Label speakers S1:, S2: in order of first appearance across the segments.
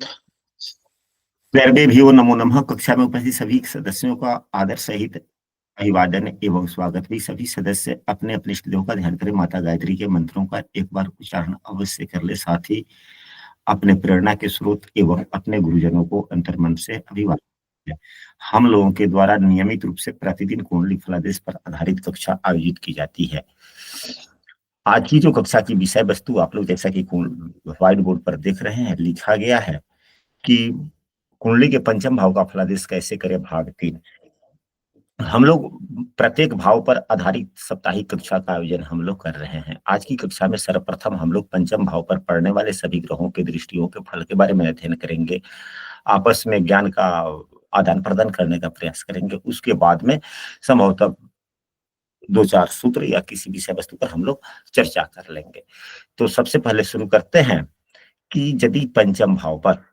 S1: प्यारे नमो नमः। कक्षा में उपस्थित सभी सदस्यों का आदर सहित अभिवादन एवं स्वागत भी। सभी सदस्य अपने अपने इष्टदेव का ध्यान करें, माता गायत्री के मंत्रों का एक बार उच्चारण अवश्य कर ले। साथ ही अपने प्रेरणा के स्रोत एवं अपने गुरुजनों को अंतर्मन से अभिवादन। हम लोगों के द्वारा नियमित रूप से प्रतिदिन कुंडली फलादेश पर आधारित कक्षा आयोजित की जाती है। आज की जो कक्षा की विषय वस्तु आप लोग जैसा कि व्हाइट बोर्ड पर देख रहे हैं, लिखा गया है कि कुंडली के पंचम भाव का फलादेश कैसे करें, भाग 3। हम लोग प्रत्येक भाव पर आधारित साप्ताहिक कक्षा का आयोजन हम लोग कर रहे हैं। आज की कक्षा में सर्वप्रथम हम लोग पंचम भाव पर पड़ने वाले सभी ग्रहों के दृष्टियों के फल के बारे में अध्ययन करेंगे, आपस में ज्ञान का आदान प्रदान करने का प्रयास करेंगे। उसके बाद में संभवतः 2-4 सूत्र या किसी विषय वस्तु पर हम लोग चर्चा कर लेंगे। तो सबसे पहले शुरू करते हैं कि यदि पंचम भाव पर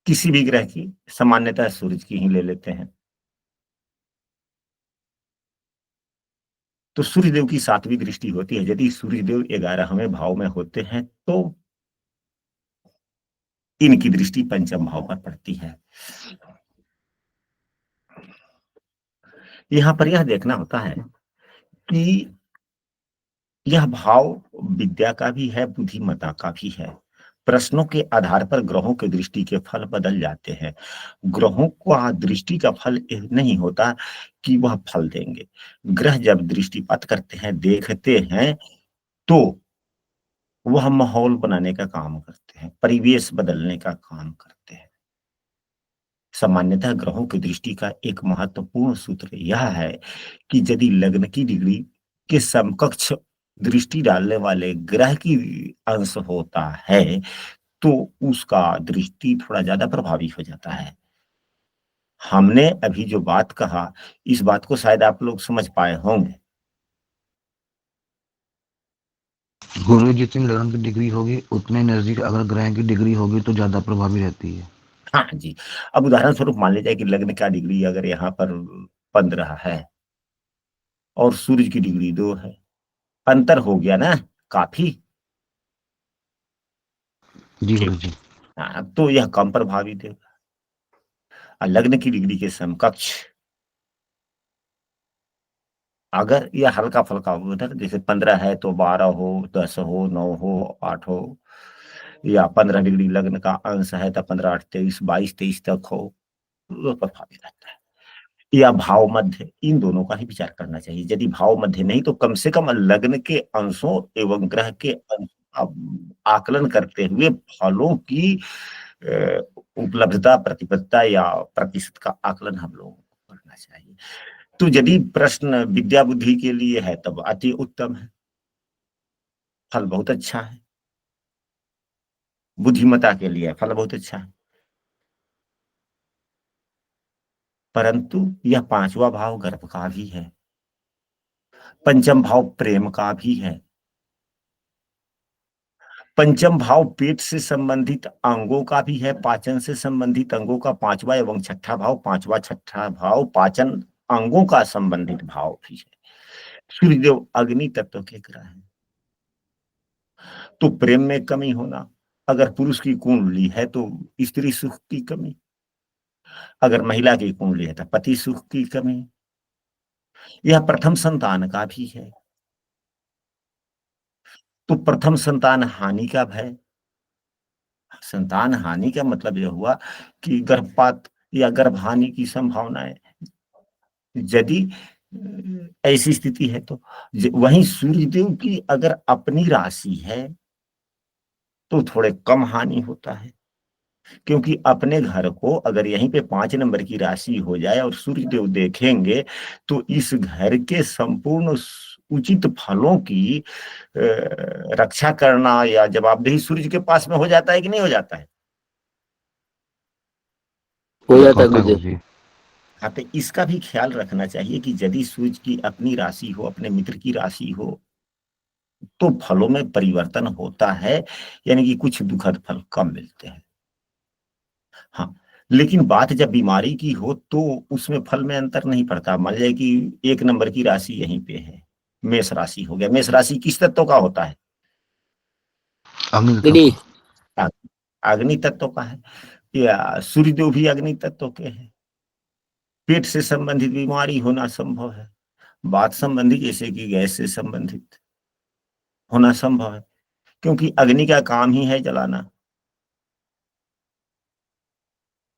S1: किसी भी ग्रह की, सामान्यतः सूरज की ही ले लेते हैं, तो सूर्यदेव की 7वीं दृष्टि होती है। यदि सूर्यदेव 11वें भाव में होते हैं तो इनकी दृष्टि पंचम भाव पर पड़ती है। यहां पर यह देखना होता है कि यह भाव विद्या का भी है, बुद्धिमत्ता का भी है। प्रश्नों के आधार पर ग्रहों के दृष्टि के फल बदल जाते हैं। ग्रहों का दृष्टि का फल नहीं होता कि वह फल देंगे। ग्रह जब दृष्टिपात करते हैं, देखते हैं, तो वह माहौल बनाने का काम करते हैं, परिवेश बदलने का काम करते हैं। सामान्यतः ग्रहों की दृष्टि का एक महत्वपूर्ण सूत्र यह है कि यदि लग्न की डिग्री के समकक्ष दृष्टि डालने वाले ग्रह की अंश होता है तो उसका दृष्टि थोड़ा ज्यादा प्रभावी हो जाता है। हमने अभी जो बात कहा, इस बात को शायद आप लोग समझ पाए होंगे।
S2: गुरु जितनी लगन की डिग्री होगी उतने नजदीक अगर ग्रह की डिग्री होगी तो ज्यादा प्रभावी रहती है।
S1: हाँ जी। अब उदाहरण स्वरूप मान लीजिए कि लग्न का डिग्री अगर यहाँ पर 15 है और सूर्य की डिग्री 2 है, अंतर हो गया ना काफी।
S2: जी
S1: ठीक।
S2: गुरु जी।
S1: हाँ, तो यह कम प्रभावी देगा। और लग्न की डिग्री के समकक्ष अगर यह हल्का फल्का उधर जैसे 15 है तो 12 हो, 10 हो, 9 हो, 8 हो, या 15 डिग्री लग्न का अंश है तो 15, 8, 23, 22, 23 तक हो, तो प्रभावी रहता है। या भाव मध्य, इन दोनों का ही विचार करना चाहिए। यदि भाव मध्य नहीं तो कम से कम लग्न के अंशों एवं ग्रह के आकलन करते हुए फलों की उपलब्धता, प्रतिबद्धता या प्रतिशत का आकलन हम लोगों को करना चाहिए। तो यदि प्रश्न विद्या बुद्धि के लिए है तब अति उत्तम है, फल बहुत अच्छा है। बुद्धिमत्ता के लिए फल बहुत अच्छा है, परंतु यह 5वां भाव गर्भ का भी है, पंचम भाव प्रेम का भी है, पंचम भाव पेट से संबंधित अंगों का भी है, पाचन से संबंधित अंगों का 5वां एवं 6ठा भाव, 5वां 6ठा भाव पाचन अंगों का संबंधित भाव भी है। सूर्यदेव अग्नि तत्व के ग्रह हैं, तो प्रेम में कमी होना, अगर पुरुष की कुंडली है तो स्त्री सुख की कमी, अगर महिला की कुंडली है तो पति सुख की कमी। यह प्रथम संतान का भी है, तो प्रथम संतान हानि का भय। संतान हानि का मतलब यह हुआ कि गर्भपात या गर्भहानि की संभावनाएं, यदि ऐसी स्थिति है तो। वहीं सूर्यदेव की अगर अपनी राशि है तो थोड़े कम हानि होता है, क्योंकि अपने घर को अगर यहीं पे 5 नंबर की राशि हो जाए और सूर्यदेव देखेंगे तो इस घर के संपूर्ण उचित फलों की रक्षा करना या जवाबदेही सूर्य के पास में हो जाता है कि नहीं हो जाता है?
S3: हो जाता है
S2: होता है
S3: गुरु
S2: गुरु
S3: जी।
S2: जी।
S1: हाँ, तो इसका भी ख्याल रखना चाहिए कि यदि सूर्य की अपनी राशि हो, अपने मित्र की राशि हो, तो फलों में परिवर्तन होता है, यानी कि कुछ दुखद फल कम मिलते हैं। हाँ, लेकिन बात जब बीमारी की हो तो उसमें फल में अंतर नहीं पड़ता। मान लीजिए कि 1 नंबर की राशि यहीं पे है, मेष राशि हो गया। मेष राशि किस तत्व का होता है?
S2: अग्नि तत्व
S3: गिरी
S2: का।
S1: हाँ, अग्नि तत्व का है, या सूर्यदेव भी अग्नि तत्व के हैं। पेट से संबंधित बीमारी होना संभव है, वात संबंधी जैसे कि गैस से संबंधित होना संभव है, क्योंकि अग्नि का काम ही है जलाना।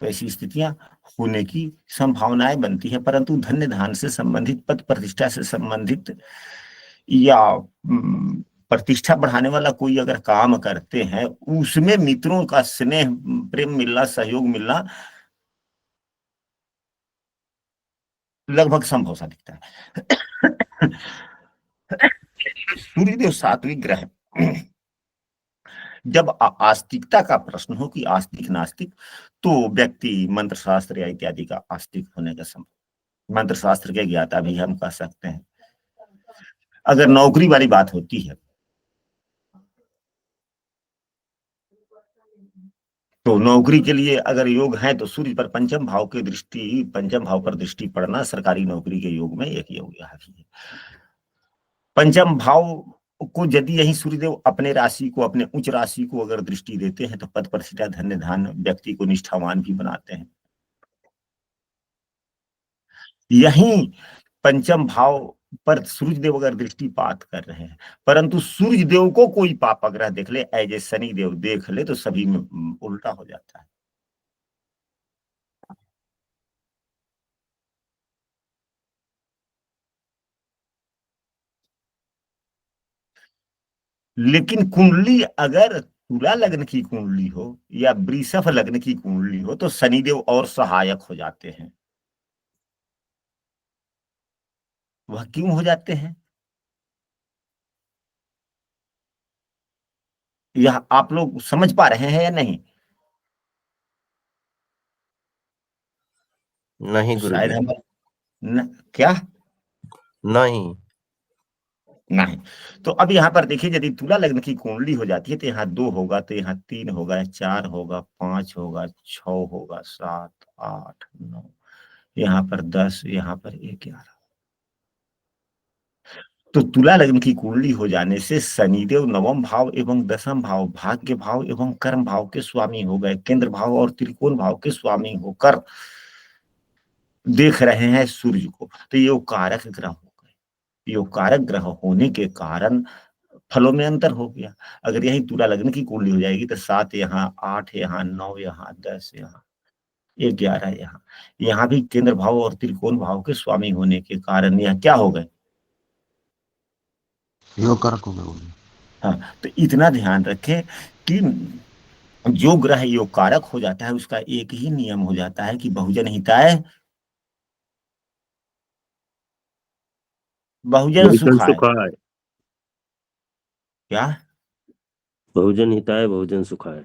S1: तो ऐसी स्थितियां होने की संभावनाएं बनती है, परंतु धन्य धान से संबंधित, पद प्रतिष्ठा से संबंधित, या प्रतिष्ठा बढ़ाने वाला कोई अगर काम करते हैं, उसमें मित्रों का स्नेह प्रेम मिलना, सहयोग मिलना लगभग संभव सा दिखता है। सूर्यदेव सात्विक ग्रह, जब आस्तिकता का प्रश्न हो कि आस्तिक नास्तिक, तो व्यक्ति मंत्र शास्त्र या इत्यादि का आस्तिक होने का संभव, मंत्र शास्त्र के ज्ञाता भी हम कह सकते हैं। अगर नौकरी वाली बात होती है तो नौकरी के लिए अगर योग है तो सूर्य पर पंचम भाव की दृष्टि, पंचम भाव पर दृष्टि पड़ना सरकारी नौकरी के योग में एक योग यहाँ भी है। पंचम भाव को यदि यही सूर्यदेव अपने राशि को, अपने उच्च राशि को अगर दृष्टि देते हैं तो पद प्रतिष्ठा धन्य धान व्यक्ति को निष्ठावान भी बनाते हैं। यही पंचम भाव पर सूर्यदेव अगर दृष्टिपात कर रहे हैं, परंतु सूर्यदेव को कोई पाप ग्रह देख ले, ऐसे शनि देव देख ले, तो सभी में उल्टा हो जाता है। लेकिन कुंडली अगर तुला लग्न की कुंडली हो या वृषभ लग्न की कुंडली हो तो शनिदेव और सहायक हो जाते हैं। वह क्यों हो जाते हैं, यह आप लोग समझ पा रहे हैं या नहीं?
S3: नहीं
S1: शायद
S3: गुरुजी।
S1: हम क्या
S3: नहीं
S1: नहीं। तो अब यहाँ पर देखिए, यदि तुला लग्न की कुंडली हो जाती है तो यहाँ 2 होगा, तो यहाँ 3 होगा, 4 होगा, 5 होगा, 6 होगा, 7, 8, 9, यहाँ पर 10, यहाँ पर 11। तो तुला लग्न की कुंडली हो जाने से शनिदेव नवम भाव एवं दसम भाव, भाग्य भाव एवं कर्म भाव के स्वामी हो गए, केंद्र भाव और त्रिकोण भाव के स्वामी होकर देख रहे हैं सूर्य को। तो ये कारक ग्रह हो गए। योग कारक ग्रह होने के कारण फलों में अंतर हो गया। अगर यही तुला लग्न की कुंडली हो जाएगी तो 7 यहाँ, 8 यहाँ, 9 यहाँ, 10 यहाँ, 11 यहाँ, यहाँ भी केंद्र भाव और त्रिकोण भाव के स्वामी होने के कारण यह क्या हो गए,
S2: योग कारक हो गए।
S1: हाँ। तो इतना ध्यान रखें कि जो ग्रह योग कारक हो जाता है उसका एक ही नियम हो जाता है कि बहुजन हिताय बहुजन
S3: बहुजन
S1: सुखाय।
S3: सुखाय।
S1: क्या?
S3: बहुजन हिताय बहुजन सुखाय।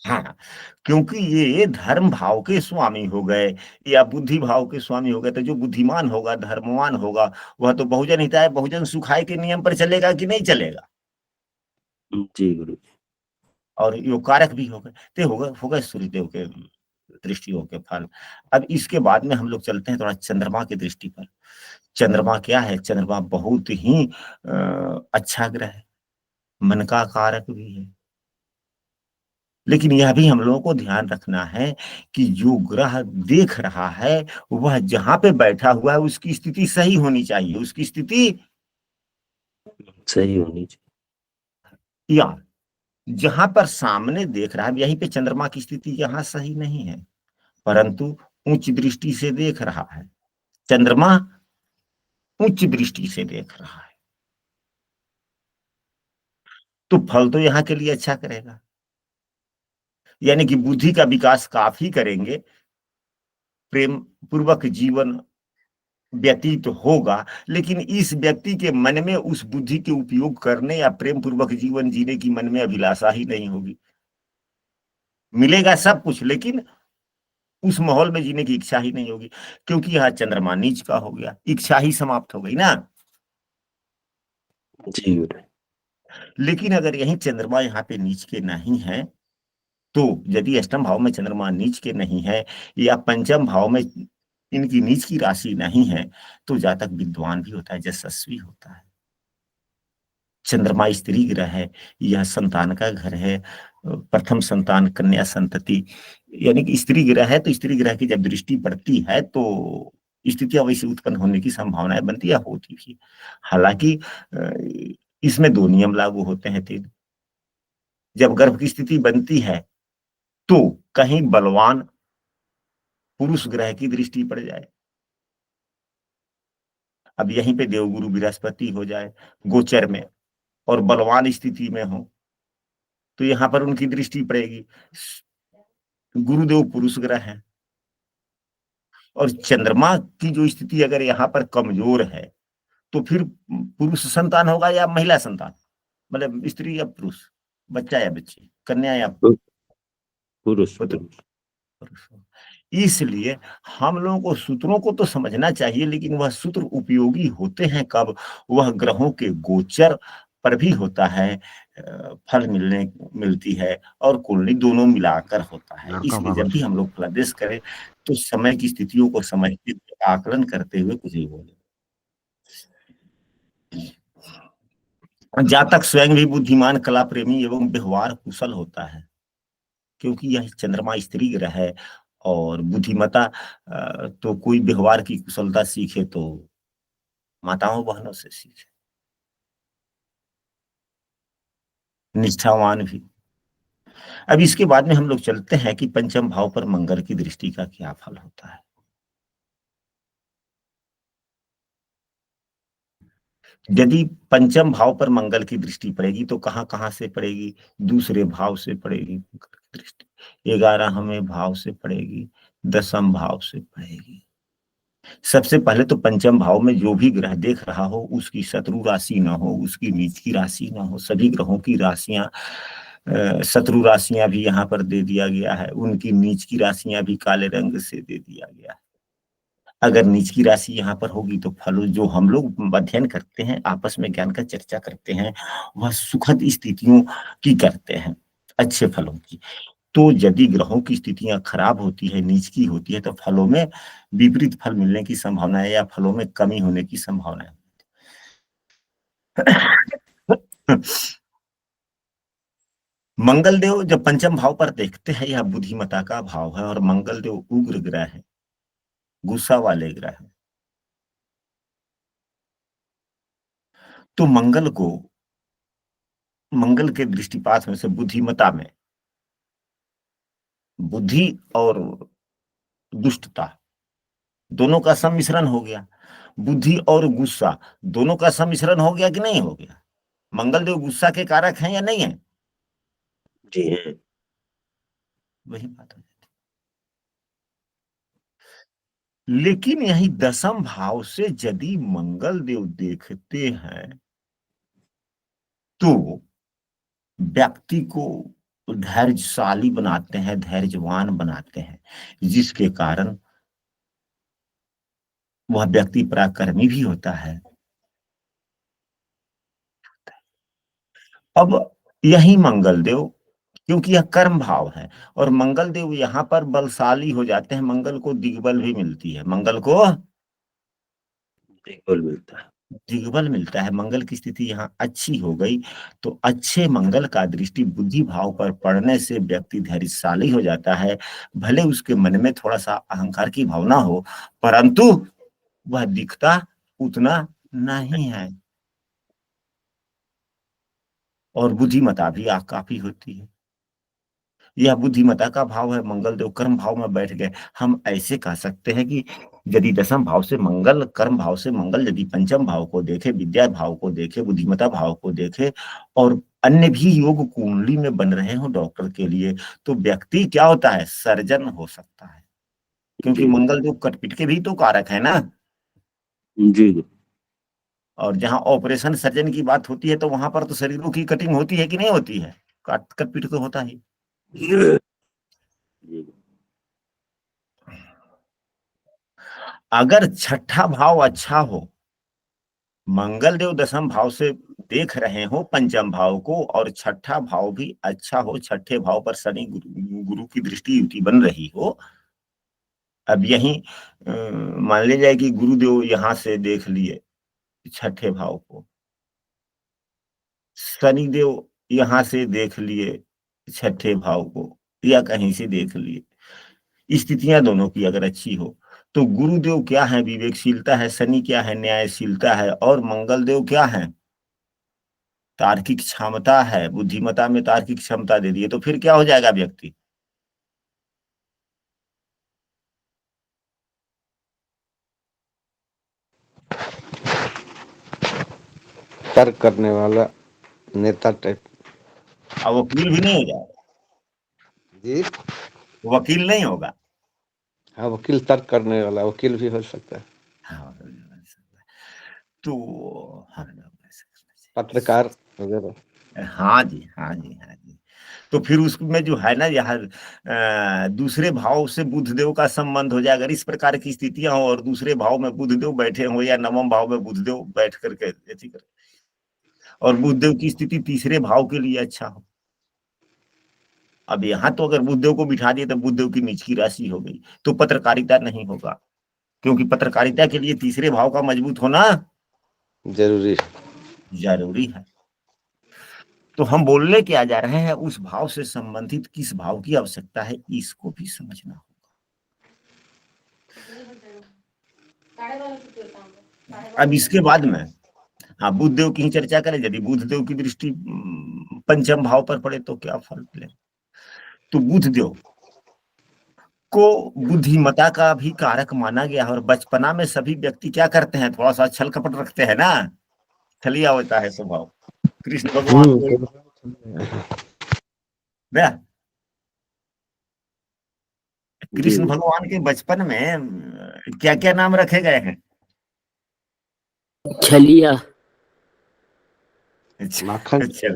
S1: हाँ, क्योंकि ये धर्म भाव के स्वामी हो गए या बुद्धि भाव के स्वामी हो गए, तो जो बुद्धिमान होगा, धर्मवान होगा, वह तो बहुजन हिताय बहुजन सुखाय के नियम पर चलेगा कि नहीं चलेगा।
S3: जी गुरु।
S1: और योग कारक भी हो गए, तो हो गए सूर्यदेव के दृष्टियों के फल। अब इसके बाद में हम लोग चलते हैं थोड़ा चंद्रमा की दृष्टि पर। चंद्रमा क्या है? चंद्रमा बहुत ही अच्छा ग्रह है, मन का कारक भी है। लेकिन यह भी हम लोगों को ध्यान रखना है कि जो ग्रह देख रहा है वह जहां पे बैठा हुआ है उसकी स्थिति सही होनी चाहिए, उसकी स्थिति
S3: सही होनी चाहिए।
S1: या जहां पर सामने देख रहा है, यहीं पे चंद्रमा की स्थिति यहाँ सही नहीं है, परंतु उच्च दृष्टि से देख रहा है। चंद्रमा उच्च दृष्टि से देख रहा है तो फल तो यहाँ के लिए अच्छा करेगा, यानी कि बुद्धि का विकास काफी करेंगे, प्रेम पूर्वक जीवन व्यतीत होगा। लेकिन इस व्यक्ति के मन में उस बुद्धि के उपयोग करने या प्रेम पूर्वक जीवन जीने की मन में अभिलाषा ही नहीं होगी। मिलेगा सब कुछ लेकिन उस माहौल में जीने की इच्छा ही नहीं होगी, क्योंकि यहाँ चंद्रमा नीच का हो गया, इच्छा ही समाप्त हो गई ना।
S3: जी गुरु।
S1: लेकिन अगर यही चंद्रमा यहाँ पे नीच के नहीं है, तो यदि अष्टम भाव में चंद्रमा नीच के नहीं है या पंचम भाव में इनकी नीच की राशि नहीं है, तो जातक विद्वान भी होता है, यशस्वी होता है। चंद्रमा स्त्री ग्रह है, यह संतान का घर है, प्रथम संतान, कन्या संतति, यानी कि स्त्री ग्रह है तो स्त्री ग्रह की जब दृष्टि पड़ती है तो स्थितियां वैसे उत्पन्न होने की संभावनाएं बनती है, होती भी। हालांकि इसमें दो नियम लागू होते हैं। तीन, जब गर्भ की स्थिति बनती है तो कहीं बलवान पुरुष ग्रह की दृष्टि पड़ जाए, अब यहीं पे देवगुरु बृहस्पति हो जाए गोचर में और बलवान स्थिति में हो, तो यहां पर उनकी दृष्टि पड़ेगी। गुरुदेव पुरुष ग्रह है और चंद्रमा की जो स्थिति अगर यहाँ पर कमजोर है तो फिर पुरुष संतान होगा या महिला संतान, मतलब स्त्री या पुरुष, बच्चा या बच्ची, कन्या या
S3: पुरुष
S1: पुत्र।
S3: पुरुष
S1: इसलिए हम लोगों को सूत्रों को तो समझना चाहिए, लेकिन वह सूत्र उपयोगी होते हैं कब? वह ग्रहों के गोचर पर भी होता है, फल मिलती है, और कुंडली दोनों मिलाकर होता है।
S2: लड़का
S1: इसलिए जब
S2: बाबा
S1: भी हम लोग फलादेश करें तो समय की स्थितियों को समझते हुए, आकलन करते हुए कुछ ही बोले। जातक स्वयं भी बुद्धिमान, कला प्रेमी एवं व्यवहार कुशल होता है, क्योंकि यह चंद्रमा स्त्री ग्रह है। और बुद्धिमता तो कोई व्यवहार की कुशलता सीखे तो माताओं बहनों से सीखे। निष्ठावान भी। अब इसके बाद में हम लोग चलते हैं कि पंचम भाव पर मंगल की दृष्टि का क्या फल होता है। यदि पंचम भाव पर मंगल की दृष्टि पड़ेगी तो कहां कहां से पड़ेगी? दूसरे भाव से पड़ेगी मंगल की दृष्टि, 11वें भाव से पड़ेगी, 10वें भाव से पड़ेगी। सबसे पहले तो पंचम भाव में जो भी ग्रह देख रहा हो उसकी शत्रु राशि ना हो, उसकी नीच की राशि ना हो। सभी ग्रहों की राशियां, शत्रु राशियां भी यहाँ पर दे दिया गया है, उनकी नीच की राशियां भी काले रंग से दे दिया गया है। अगर नीच की राशि यहाँ पर होगी तो फल जो हम लोग अध्ययन करते हैं, आपस में ज्ञान का चर्चा करते हैं, वह सुखद स्थितियों की करते हैं, अच्छे फलों की। तो यदि ग्रहों की स्थितियां खराब होती है, नीच की होती है, तो फलों में विपरीत फल मिलने की संभावना है या फलों में कमी होने की संभावना है। मंगल देव जब पंचम भाव पर देखते हैं, यह बुद्धिमता का भाव है और मंगल देव उग्र ग्रह है, गुस्सा वाले ग्रह है। तो मंगल के दृष्टिपात में से बुद्धिमता में बुद्धि और दुष्टता दोनों का सम्मिश्रण हो गया। बुद्धि और गुस्सा दोनों का सम्मिश्रण हो गया कि नहीं हो गया? मंगल देव गुस्सा के कारक हैं या नहीं है?
S3: जी हैं।
S1: वही बात है। लेकिन यही 10वें भाव से यदि मंगल देव देखते हैं तो व्यक्ति को धैर्यशाली बनाते हैं, धैर्यवान बनाते हैं, जिसके कारण वह व्यक्ति पराक्रमी भी होता है। अब यही मंगल देव, क्योंकि यह कर्म भाव है और मंगल देव यहाँ पर बलशाली हो जाते हैं, मंगल को दिग्बल भी मिलती है, मंगल को
S3: दिग्बल मिलता है।
S1: दिग्बल मिलता है। मंगल की स्थिति यहाँ अच्छी हो गई तो अच्छे मंगल का दृष्टि बुद्धि भाव पर पड़ने से व्यक्ति धैर्यशाली हो जाता है। भले उसके मन में थोड़ा सा अहंकार की भावना हो, परंतु वह दिखता उतना नहीं है और बुद्धिमता भी काफी होती है। यह बुद्धिमता का भाव है। मंगल देव कर्म भाव में बैठ गए। हम ऐसे कह सकते हैं कि यदि 10वें भाव से मंगल, कर्म भाव से मंगल यदि पंचम भाव को देखे, विद्या भाव को देखे, बुद्धिमता भाव को देखे और अन्य भी योग कुंडली में बन रहे हो डॉक्टर के लिए, तो व्यक्ति क्या होता है? सर्जन हो सकता है, क्योंकि
S3: जी
S1: मंगल देव कटपिट के भी तो कारक है ना।
S3: जी
S1: और जहां ऑपरेशन सर्जन की बात होती है तो वहां पर तो शरीरों की कटिंग होती है कि नहीं होती है? कटपिट तो होता ही।
S3: जी।
S1: अगर छठा भाव अच्छा हो, मंगल देव 10वें भाव से देख रहे हो पंचम भाव को और छठा भाव भी अच्छा हो, छठे भाव पर शनि गुरु की दृष्टि युति बन रही हो। अब यही मान ले जाए कि गुरुदेव यहां से देख लिए छठे भाव को, शनिदेव यहां से देख लिए छठे भाव को या कहीं से देख लिए, स्थितियां दोनों की अगर अच्छी हो तो गुरुदेव क्या है? विवेकशीलता है। शनि क्या है? न्यायशीलता है। और मंगल देव क्या है? तार्किक क्षमता है। बुद्धिमता में तार्किक क्षमता दे दिए तो फिर क्या हो जाएगा व्यक्ति?
S4: तर्क करने वाला नेता टाइप।
S1: अब वकील भी नहीं हो जाएगा,
S4: जी
S1: वकील नहीं होगा।
S4: हाँ, वकील तर्क करने वाला वकील भी हो सकता है,
S1: हाँ, तो हाँ,
S4: पत्रकार वगैरह।
S1: हाँ जी, हाँ जी, हाँ जी। तो फिर उसमें जो है ना, यह दूसरे भाव से बुधदेव का संबंध हो जाए। अगर इस प्रकार की स्थितियां हो और दूसरे भाव में बुधदेव बैठे हो या नवम भाव में बुधदेव बैठ करके ऐसी कर, और बुधदेव की स्थिति तीसरे भाव के लिए अच्छा हो। अब यहाँ तो अगर बुधदेव को बिठा दिए तो बुधदेव की नीच की राशि हो गई, तो पत्रकारिता नहीं होगा, क्योंकि पत्रकारिता के लिए तीसरे भाव का मजबूत होना
S4: जरूरी
S1: जरूरी है। तो हम बोलने क्या जा रहे हैं, उस भाव से संबंधित किस भाव की आवश्यकता है, इसको भी समझना होगा। अब इसके बाद में हाँ, बुधदेव की ही चर्चा करें। यदि बुधदेव की दृष्टि पंचम भाव पर पड़े तो क्या फल मिले? तो बुधदेव को बुद्धिमता का भी कारक माना गया है। और बचपना में सभी व्यक्ति क्या करते हैं? थोड़ा सा छल कपट रखते हैं ना, छलिया होता है स्वभाव। कृष्ण भगवान को
S3: जी
S1: कृष्ण भगवान के बचपन में क्या क्या नाम रखे गए हैं?
S3: छलिया
S4: माखन।
S1: अच्छा।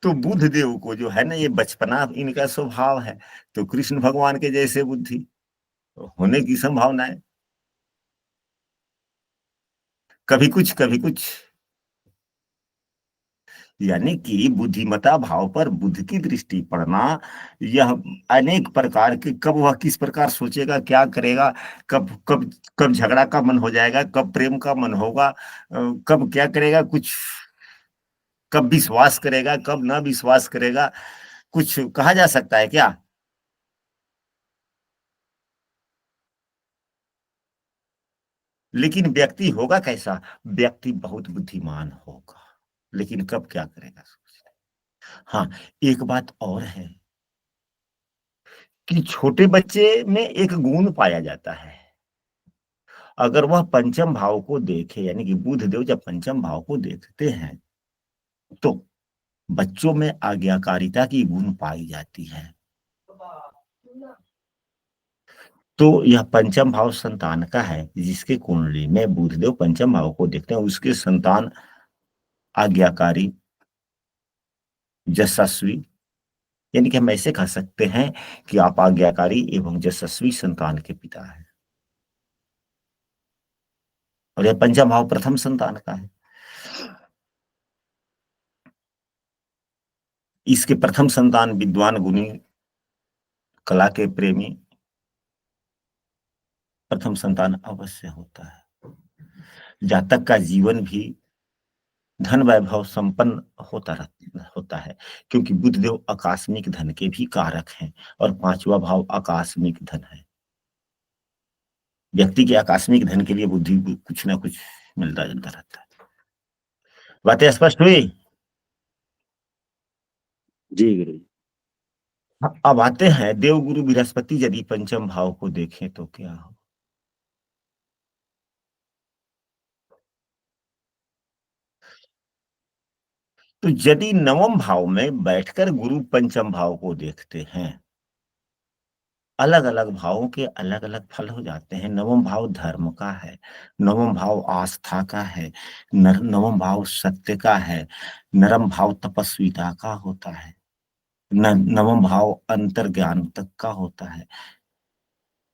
S1: तो बुध देव को जो है ना, ये बचपना इनका स्वभाव है। तो कृष्ण भगवान के जैसे बुद्धि होने की संभावना है। कभी कुछ कभी कुछ, यानी कि बुद्धिमता भाव पर बुध की दृष्टि पड़ना, यह अनेक प्रकार के, कब वह किस प्रकार सोचेगा, क्या करेगा, कब कब कब झगड़ा का मन हो जाएगा, कब प्रेम का मन होगा, कब क्या करेगा, कुछ कब विश्वास करेगा, कब ना विश्वास करेगा, कुछ कहा जा सकता है क्या? लेकिन व्यक्ति होगा कैसा? व्यक्ति बहुत बुद्धिमान होगा, लेकिन कब क्या करेगा? हाँ, एक बात और है कि छोटे बच्चे में एक गुण पाया जाता है। अगर वह पंचम भाव को देखे, यानी कि बुध देव जब पंचम भाव को देखते हैं तो बच्चों में आज्ञाकारिता की गुण पाई जाती है। तो यह पंचम भाव संतान का है। जिसके कुंडली में बुधदेव पंचम भाव को देखते हैं, उसके संतान आज्ञाकारी, यशस्वी, यानी कि हम ऐसे कह सकते हैं कि आप आज्ञाकारी एवं यशस्वी संतान के पिता हैं। और यह पंचम भाव प्रथम संतान का है। इसके प्रथम संतान विद्वान, गुणी, कला के प्रेमी प्रथम संतान अवश्य होता है। जातक का जीवन भी धन वैभव संपन्न होता है, क्योंकि बुधदेव आकस्मिक धन के भी कारक हैं और पांचवा भाव आकस्मिक धन है। व्यक्ति के आकस्मिक धन के लिए बुद्धि कुछ ना कुछ मिलता जुलता रहता है। बातें स्पष्ट हुई?
S3: जी गुरु जी।
S1: अब आते हैं देवगुरु बृहस्पति यदि पंचम भाव को देखें तो क्या हो? तो यदि नवम भाव में बैठकर गुरु पंचम भाव को देखते हैं, अलग अलग भावों के अलग अलग फल हो जाते हैं। नवम भाव धर्म का है, नवम भाव आस्था का है, नवम भाव सत्य का है, नरम भाव तपस्विता का होता है, नवम भाव अंतर्ज्ञान तक का होता है,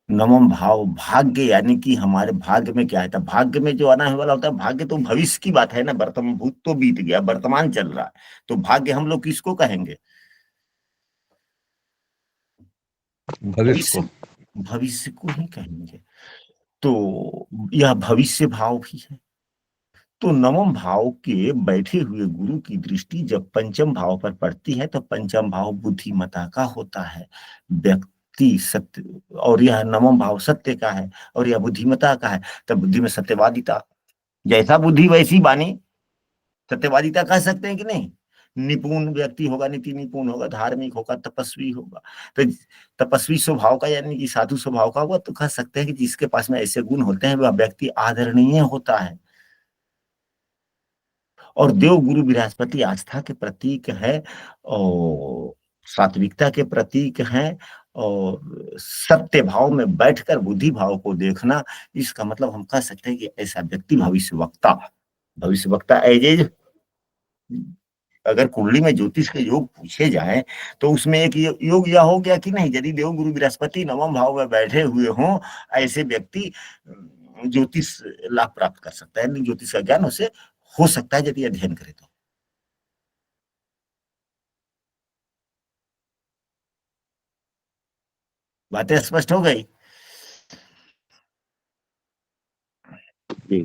S1: नवम भाव भाग्य, यानी कि हमारे भाग्य में क्या है? तो भाग्य में जो आना है वाला होता है, भाग्य तो भविष्य की बात है ना, वर्तमान भूत तो बीत गया, वर्तमान चल रहा है। तो भाग्य हम लोग किसको कहेंगे?
S2: भविष्य
S1: भविष्य,
S2: को।
S1: भविष्य को ही कहेंगे। तो यह भविष्य भाव भी है। तो नवम भाव के बैठे हुए गुरु की दृष्टि जब पंचम भाव पर पड़ती है तो पंचम भाव बुद्धिमता का होता है, व्यक्ति सत्य, और यह नवम भाव सत्य का है और यह बुद्धिमता का है। तब बुद्धि में सत्यवादिता, जैसा बुद्धि वैसी वाणी, सत्यवादिता कह सकते हैं कि नहीं। निपुण व्यक्ति होगा, नीति निपुण होगा, धार्मिक होगा, तपस्वी होगा। तो तपस्वी स्वभाव का यानी कि साधु स्वभाव का हुआ तो कह सकते हैं कि जिसके पास में ऐसे गुण होते हैं वह व्यक्ति आदरणीय होता है। और देव गुरु बृहस्पति आस्था के प्रतीक है और सात्विकता के प्रतीक है, और सत्य भाव में बैठकर बुद्धि भाव को देखना, इसका मतलब हम कह सकते हैं कि ऐसा व्यक्ति भविष्यवक्ता एज अगर कुंडली में ज्योतिष के योग पूछे जाए तो उसमें एक योग यह हो गया कि नहीं, यदि देव गुरु बृहस्पति नवम भाव में बैठे हुए हों, ऐसे व्यक्ति ज्योतिष लाभ प्राप्त कर सकता है, ज्योतिष का ज्ञान उसे हो सकता है यदि अध्ययन करे तो। बातें स्पष्ट हो गई।
S3: जी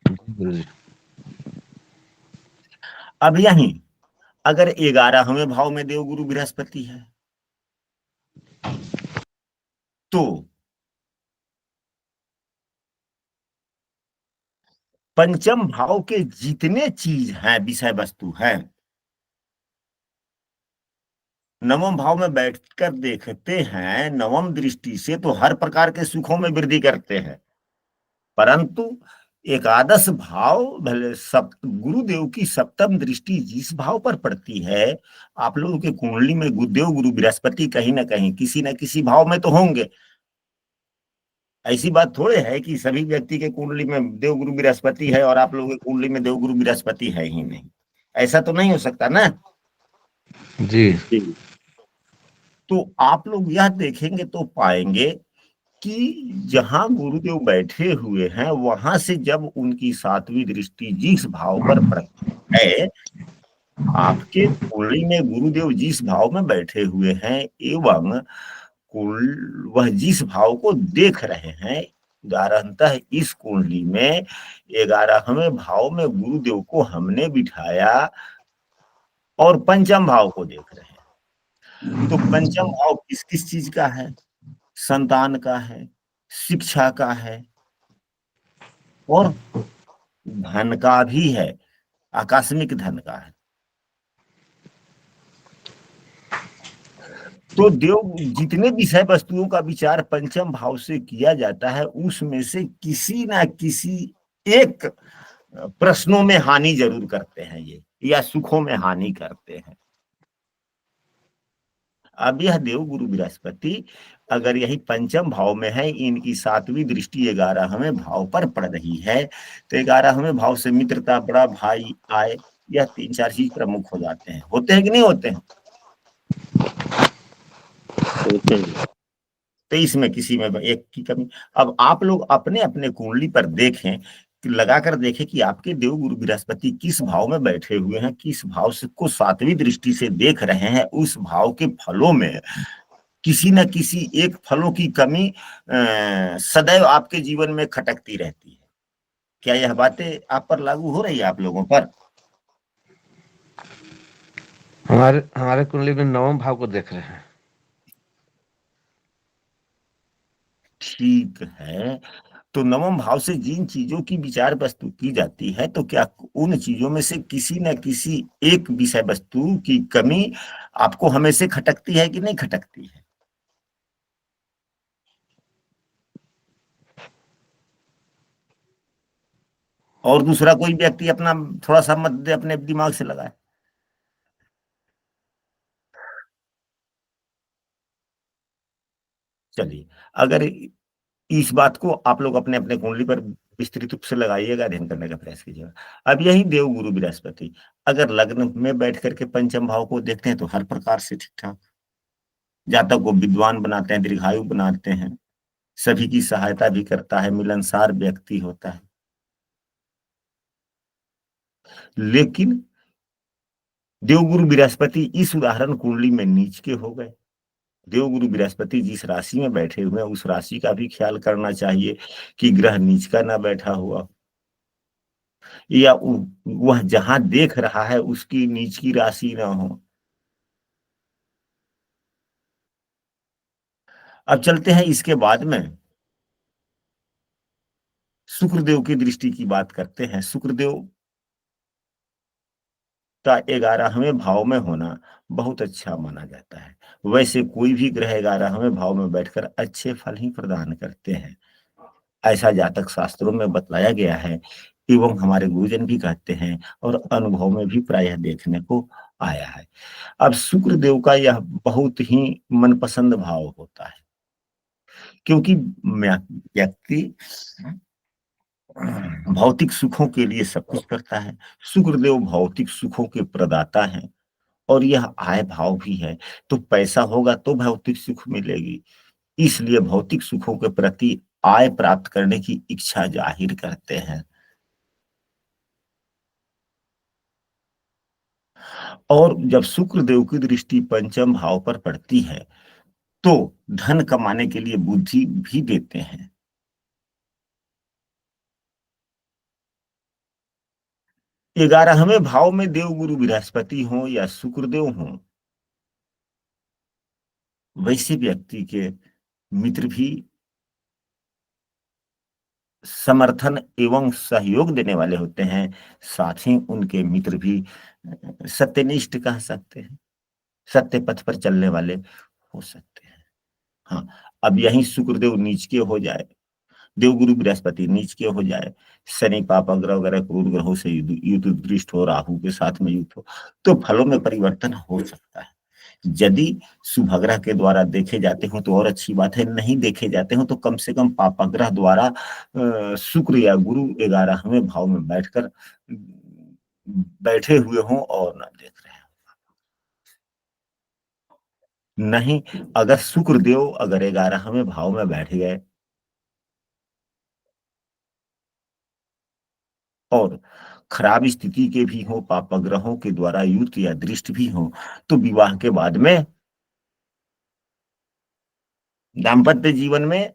S2: गुरुजी।
S1: अब यहीं अगर 11वें भाव में देव गुरु बृहस्पति है तो पंचम भाव के जितने चीज हैं, विषय वस्तु हैं, नवम भाव में बैठकर देखते हैं, नवम दृष्टि से तो हर प्रकार के सुखों में वृद्धि करते हैं, परंतु एकादश भाव भले गुरुदेव की सप्तम दृष्टि जिस भाव पर पड़ती है, आप लोगों के कुंडली में गुरुदेव गुरु बृहस्पति कहीं ना कहीं किसी न किसी भाव में तो होंगे। ऐसी बात थोड़े है कि सभी व्यक्ति के कुंडली में देव गुरु बृहस्पति है और आप लोगों के कुंडली में देव गुरु बृहस्पति है ही नहीं, ऐसा तो नहीं हो सकता ना।
S2: जी
S3: जी
S1: तो आप लोग यह देखेंगे तो पाएंगे कि जहां गुरुदेव बैठे हुए हैं वहां से जब उनकी सातवीं दृष्टि जिस भाव पर पड़ती है, आपके कुंडली में गुरुदेव जिस भाव में बैठे हुए हैं एवं वह जिस भाव को देख रहे हैं, उदाहरणतः इस कुंडली में 11वें भाव में गुरुदेव को हमने बिठाया और पंचम भाव को देख रहे हैं। तो पंचम भाव किस किस चीज का है? संतान का है, शिक्षा का है और धन का भी है, आकस्मिक धन का है। तो देव जितने विषय वस्तुओं का विचार पंचम भाव से किया जाता है उसमें से किसी ना किसी एक प्रश्नों में हानि जरूर करते हैं ये, या सुखों में हानि करते हैं। अब यह देव गुरु बृहस्पति अगर यही पंचम भाव में है, इनकी सातवीं दृष्टि 11वें भाव पर पड़ रही है, तो 11वें भाव से मित्रता, बड़ा भाई, आय, यह 3-4 चीज प्रमुख हो जाते हैं। होते हैं कि नहीं होते हैं?
S3: होते हैं।
S1: तो इसमें किसी में एक की कमी। अब आप लोग अपने अपने कुंडली पर देखें, लगाकर देखें कि आपके देव गुरु बृहस्पति किस भाव में बैठे हुए हैं, किस भाव से को सातवीं दृष्टि से देख रहे हैं। उस भाव के फलों में किसी न किसी एक फलों की कमी सदैव आपके जीवन में खटकती रहती है। क्या यह बातें आप पर लागू हो रही है, आप लोगों पर?
S4: हमारे कुंडली में नवम भाव को देख रहे हैं।
S1: ठीक है, तो नवम भाव से जिन चीजों की विचार वस्तु की जाती है, तो क्या उन चीजों में से किसी न किसी एक विषय वस्तु की कमी आपको हमेशा खटकती है कि नहीं खटकती है? और दूसरा कोई व्यक्ति अपना थोड़ा सा मत अपने दिमाग से लगाए। चलिए, अगर इस बात को आप लोग अपने अपने कुंडली पर विस्तृत रूप से लगाइएगा, अध्ययन करने का प्रयास कीजिएगा। अब यही देव गुरु बृहस्पति अगर लग्न में बैठ करके पंचम भाव को देखते हैं तो हर प्रकार से ठीक ठाक, जातक को विद्वान बनाते हैं, दीर्घायु बनाते हैं, सभी की सहायता भी करता है, मिलनसार व्यक्ति होता है। लेकिन देवगुरु बृहस्पति इस उदाहरण कुंडली में नीच के हो गए। देवगुरु बृहस्पति जिस राशि में बैठे हुए हैं उस राशि का भी ख्याल करना चाहिए कि ग्रह नीच का ना बैठा हुआ। या वह जहां देख रहा है उसकी नीच की राशि ना हो। अब चलते हैं इसके बाद में शुक्रदेव की दृष्टि की बात करते हैं। शुक्रदेव का 11वें भाव में होना बहुत अच्छा माना जाता है। वैसे कोई भी ग्रह 11वें भाव में बैठकर अच्छे फल ही प्रदान करते हैं, ऐसा जातक शास्त्रों में बतलाया गया है एवं हमारे गुरुजन भी कहते हैं और अनुभव में भी प्रायः देखने को आया है। अब शुक्रदेव का यह बहुत ही मनपसंद भाव होता है, क्योंकि व्यक्ति भौतिक सुखों के लिए सब कुछ करता है। शुक्रदेव भौतिक सुखों के प्रदाता हैं और यह आय भाव भी है, तो पैसा होगा तो भौतिक सुख मिलेगी। इसलिए भौतिक सुखों के प्रति आय प्राप्त करने की इच्छा जाहिर करते हैं। और जब शुक्रदेव की दृष्टि पंचम भाव पर पड़ती है तो धन कमाने के लिए बुद्धि भी देते हैं। ग्यारहवें भाव में देवगुरु बृहस्पति हो या शुक्रदेव हो, वैसे व्यक्ति के मित्र भी समर्थन एवं सहयोग देने वाले होते हैं। साथ ही उनके मित्र भी सत्यनिष्ठ कह सकते हैं, सत्य पथ पर चलने वाले हो सकते हैं। हाँ, अब यही शुक्रदेव नीच के हो जाए, देवगुरु बृहस्पति नीच के हो जाए, शनि पापा ग्रह वगैरह क्रूर ग्रहों से युद्ध दृष्ट हो, राहु के साथ में युद्ध हो, तो फलों में परिवर्तन हो सकता है। यदि शुभग्रह के द्वारा देखे जाते हो तो और अच्छी बात है, नहीं देखे जाते हो तो कम से कम पापाग्रह द्वारा शुक्र या गुरु 11वें भाव में बैठकर बैठे हुए हों और न देख रहे हो। नहीं, अगर शुक्रदेव अगर 11वें भाव में बैठ गए और खराब स्थिति के भी हो, पापग्रहों के द्वारा युक्त या दृष्ट भी हो, तो विवाह के बाद में दाम्पत्य जीवन में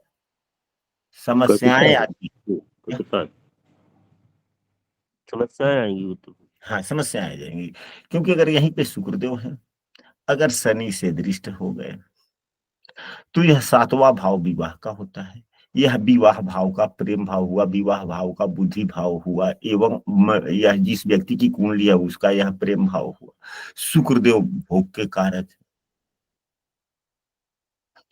S1: समस्याएं आती हैं।
S3: कटुता समस्याएं आएंगी वो तो।
S1: हाँ, समस्याएं आ जाएंगी, क्योंकि अगर यहीं पे शुक्रदेव है, अगर शनि से दृष्ट हो गए तो यह 7वां भाव विवाह का होता है। यह विवाह भाव का प्रेम भाव हुआ, विवाह भाव का बुद्धि भाव हुआ एवं यह जिस व्यक्ति की कुंडली है उसका यह प्रेम भाव हुआ। शुक्रदेव भोग के कारक,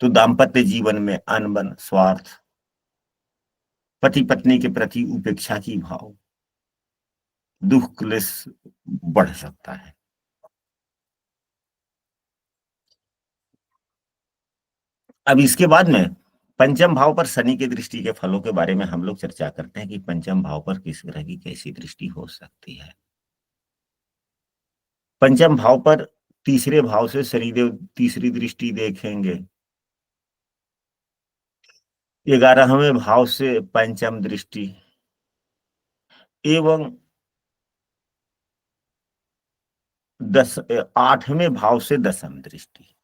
S1: तो दाम्पत्य जीवन में अनबन, स्वार्थ, पति पत्नी के प्रति उपेक्षा की भाव, दुख क्लेश बढ़ सकता है। अब इसके बाद में पंचम भाव पर शनि की दृष्टि के फलों के बारे में हम लोग चर्चा करते हैं कि पंचम भाव पर किस ग्रह की कैसी दृष्टि हो सकती है। पंचम भाव पर तीसरे भाव से शनिदेव तीसरी दृष्टि देखेंगे। 11वें भाव से पंचम दृष्टि एवं 8वें भाव से दसम दृष्टि।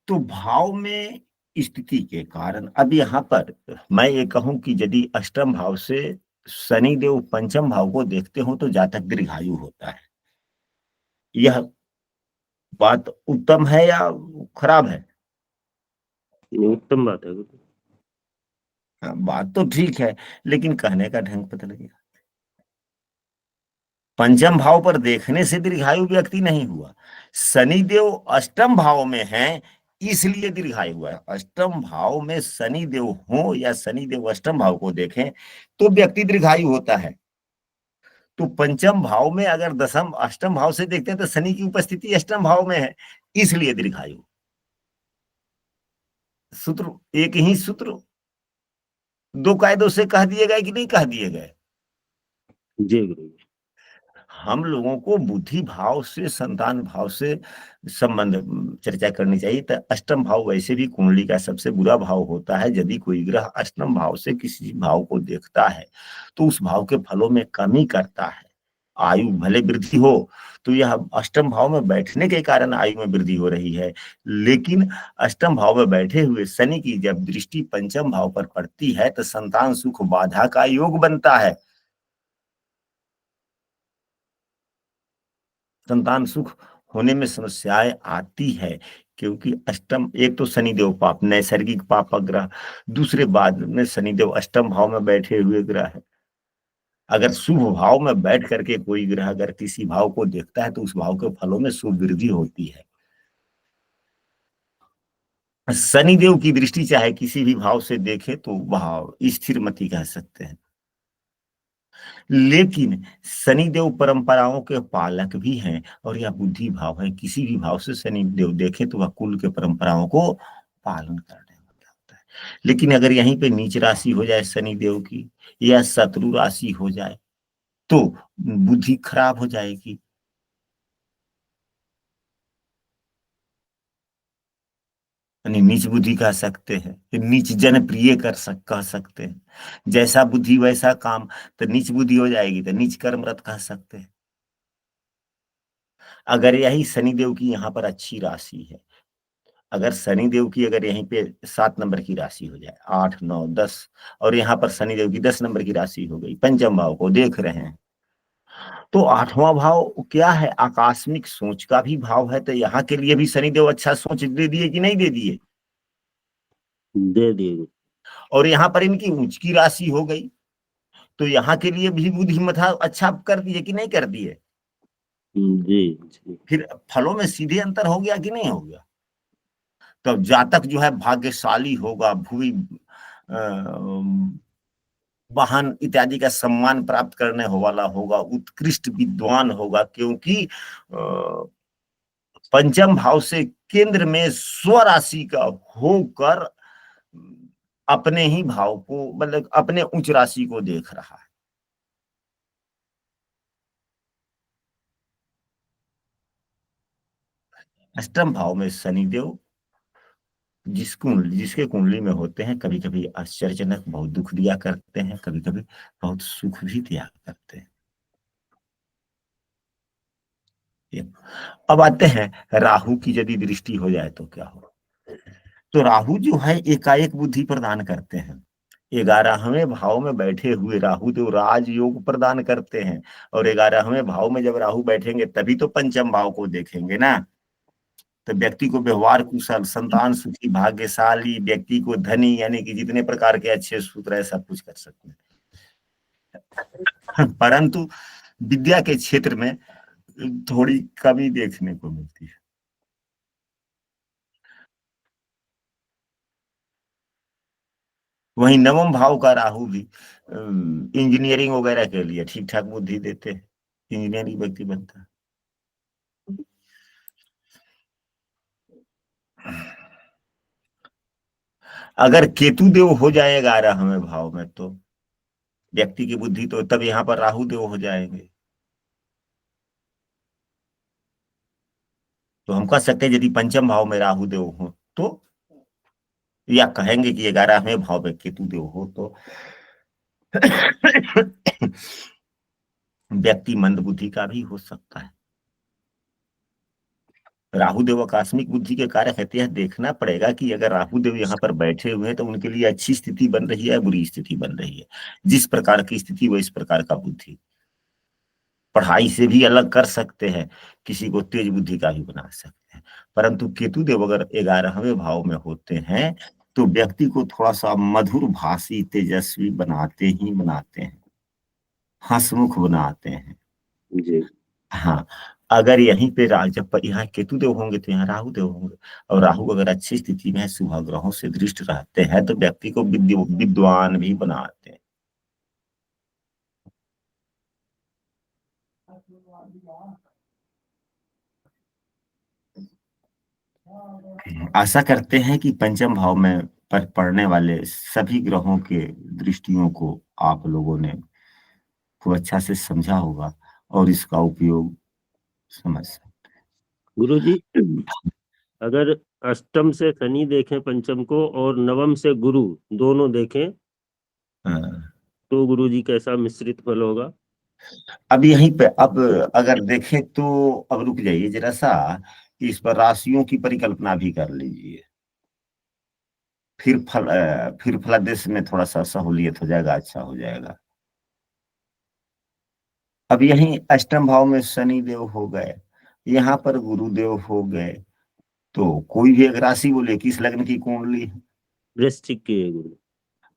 S1: तो भाव में स्थिति के कारण अब यहाँ पर मैं ये कहूं कि यदि अष्टम भाव से शनिदेव पंचम भाव को देखते हो तो जातक दीर्घायु होता है। यह बात उत्तम है या खराब है?
S3: ये उत्तम बात है वो तो।
S1: हाँ, बात तो ठीक है, लेकिन कहने का ढंग पता लगेगा। पंचम भाव पर देखने से दीर्घायु व्यक्ति नहीं हुआ, शनिदेव अष्टम भाव में है इसलिए दीर्घायु हुआ है। अष्टम भाव में शनिदेव हो या शनिदेव अष्टम भाव को देखें तो व्यक्ति दीर्घायु होता है। तो पंचम भाव में अगर दसम अष्टम भाव से देखते हैं तो शनि की उपस्थिति अष्टम भाव में है, इसलिए दीर्घायु। सूत्र एक ही सूत्र दो कायदों से कह दिए गए कि नहीं कह दिए गए?
S3: जय गुरु जी।
S1: हम लोगों को बुद्धि भाव से, संतान भाव से संबंध चर्चा करनी चाहिए। तो अष्टम भाव वैसे भी कुंडली का सबसे बुरा भाव होता है। यदि कोई ग्रह अष्टम भाव से किसी भाव को देखता है तो उस भाव के फलों में कमी करता है। आयु भले वृद्धि हो तो यह अष्टम भाव में बैठने के कारण आयु में वृद्धि हो रही है, लेकिन अष्टम भाव में बैठे हुए शनि की जब दृष्टि पंचम भाव पर पड़ती है तो संतान सुख बाधा का योग बनता है। संतान सुख होने में समस्याएं आती है, क्योंकि अष्टम, एक तो शनिदेव पाप, नैसर्गिक पाप ग्रह, दूसरे बाद में शनिदेव अष्टम भाव में बैठे हुए ग्रह है। अगर शुभ भाव में बैठ करके कोई ग्रह अगर किसी भाव को देखता है तो उस भाव के फलों में शुभ वृद्धि होती है। शनिदेव की दृष्टि चाहे किसी भी भाव से देखे तो भाव स्थिर मति कह सकते हैं, लेकिन शनिदेव परंपराओं के पालक भी हैं और यह बुद्धि भाव है। किसी भी भाव से शनिदेव देखे तो वह कुल के परंपराओं को पालन करने वाला होता है। लेकिन अगर यहीं पे नीच राशि हो जाए शनिदेव की या शत्रु राशि हो जाए तो बुद्धि खराब हो जाएगी। यानी नीच बुद्धि कह सकते हैं, नीच जनप्रिय कह सकते हैं। जैसा बुद्धि वैसा काम, तो नीच बुद्धि हो जाएगी तो नीच कर्मरत कह सकते हैं। अगर यही शनिदेव की यहाँ पर अच्छी राशि है, अगर शनिदेव की अगर यहीं पे 7 नंबर की राशि हो जाए, 8 9 10, और यहाँ पर शनिदेव की 10 नंबर की राशि हो गई, पंचम भाव को देख रहे हैं, तो 8वां भाव क्या है, आकस्मिक सोच का भी भाव है। तो यहाँ के लिए भी शनिदेव अच्छा सोच दे दिए कि नहीं दे दिए?
S3: दे दिए गुरु।
S1: और यहाँ पर इनकी उच्च की राशि हो गई, तो यहाँ के लिए भी बुद्धिमत्ता अच्छा कर दिए कि नहीं कर दिए?
S3: जी जी।
S1: फिर फलों में सीधे अंतर हो गया कि नहीं हो गया? तो जातक जो है भाग्यशाली होगा, भूमि वाहन इत्यादि का सम्मान प्राप्त करने वाला होगा, उत्कृष्ट विद्वान होगा, क्योंकि पंचम भाव से केंद्र में स्वराशि का होकर अपने ही भाव को, मतलब अपने उच्च राशि को देख रहा है। अष्टम भाव में शनिदेव जिसके कुंडली में होते हैं, कभी कभी आश्चर्यजनक बहुत दुख दिया करते हैं, कभी कभी बहुत सुख भी दिया करते हैं। अब आते हैं राहु की यदि दृष्टि हो जाए तो क्या हो। तो राहु जो है एकाएक बुद्धि प्रदान करते हैं। 11वें भाव में बैठे हुए राहु देव राजयोग प्रदान करते हैं, और 11वें भाव में जब राहु बैठेंगे तभी तो पंचम भाव को देखेंगे ना। तो व्यक्ति को व्यवहार कुशल, संतान सुखी, भाग्यशाली, व्यक्ति को धनी, यानी कि जितने प्रकार के अच्छे सूत्र है सब कुछ कर सकते हैं। परंतु विद्या के क्षेत्र में थोड़ी कमी देखने को मिलती है। वहीं नवम भाव का राहु भी इंजीनियरिंग वगैरह के लिए ठीक ठाक बुद्धि देते हैं, इंजीनियरिंग व्यक्ति बनता है। अगर केतु देव हो जाए 11वें भाव में तो व्यक्ति की बुद्धि, तो तब यहाँ पर राहु देव हो जाएंगे। तो हम कह सकते हैं यदि पंचम भाव में राहु देव हो तो, या कहेंगे कि 11वें भाव में केतु देव हो तो व्यक्ति मंद बुद्धि का भी हो सकता है। राहु देव आकस्मिक बुद्धि के कारक है, यह देखना पड़ेगा कि अगर राहु देव यहाँ पर बैठे हुए हैं तो उनके लिए अच्छी स्थिति बन रही है, बुरी स्थिति बन रही है। जिस प्रकार की स्थिति वो इस प्रकार का बुद्धि। पढ़ाई से भी अलग कर सकते हैं, किसी को तेज बुद्धि का भी बना सकते हैं। परंतु केतु देव अगर 11वें भाव में होते हैं तो व्यक्ति को थोड़ा सा मधुर भाषी, तेजस्वी बनाते ही बनाते हैं, हंसमुख बनाते हैं।
S3: जी।
S1: हाँ, अगर यहीं पे जब यहाँ केतु देव होंगे तो यहाँ राहु देव होंगे, और राहु अगर अच्छी स्थिति में है, शुभ ग्रहों से दृष्ट रहते हैं, तो व्यक्ति को विद्वान भी बनाते हैं। आशा करते हैं कि पंचम भाव में पर पड़ने वाले सभी ग्रहों के दृष्टियों को आप लोगों ने खूब अच्छा से समझा होगा और इसका उपयोग समझ सकते
S3: गुरु जी, अगर अष्टम से शनि देखें पंचम को और नवम से गुरु दोनों देखें
S1: हैं।
S3: तो गुरु जी कैसा मिश्रित फल होगा?
S1: अब यहीं पे अब अगर देखें तो अब रुक जाइए जरा सा, कि इस पर राशियों की परिकल्पना भी कर लीजिए, फिर फलादेश में थोड़ा सा सहूलियत हो जाएगा, अच्छा हो जाएगा। अब यहीं अष्टम भाव में शनि देव हो गए, यहाँ पर गुरुदेव हो गए, तो कोई भी एक राशि बोले किस लग्न की कुंडली है।
S3: वृश्चिक की है गुरु।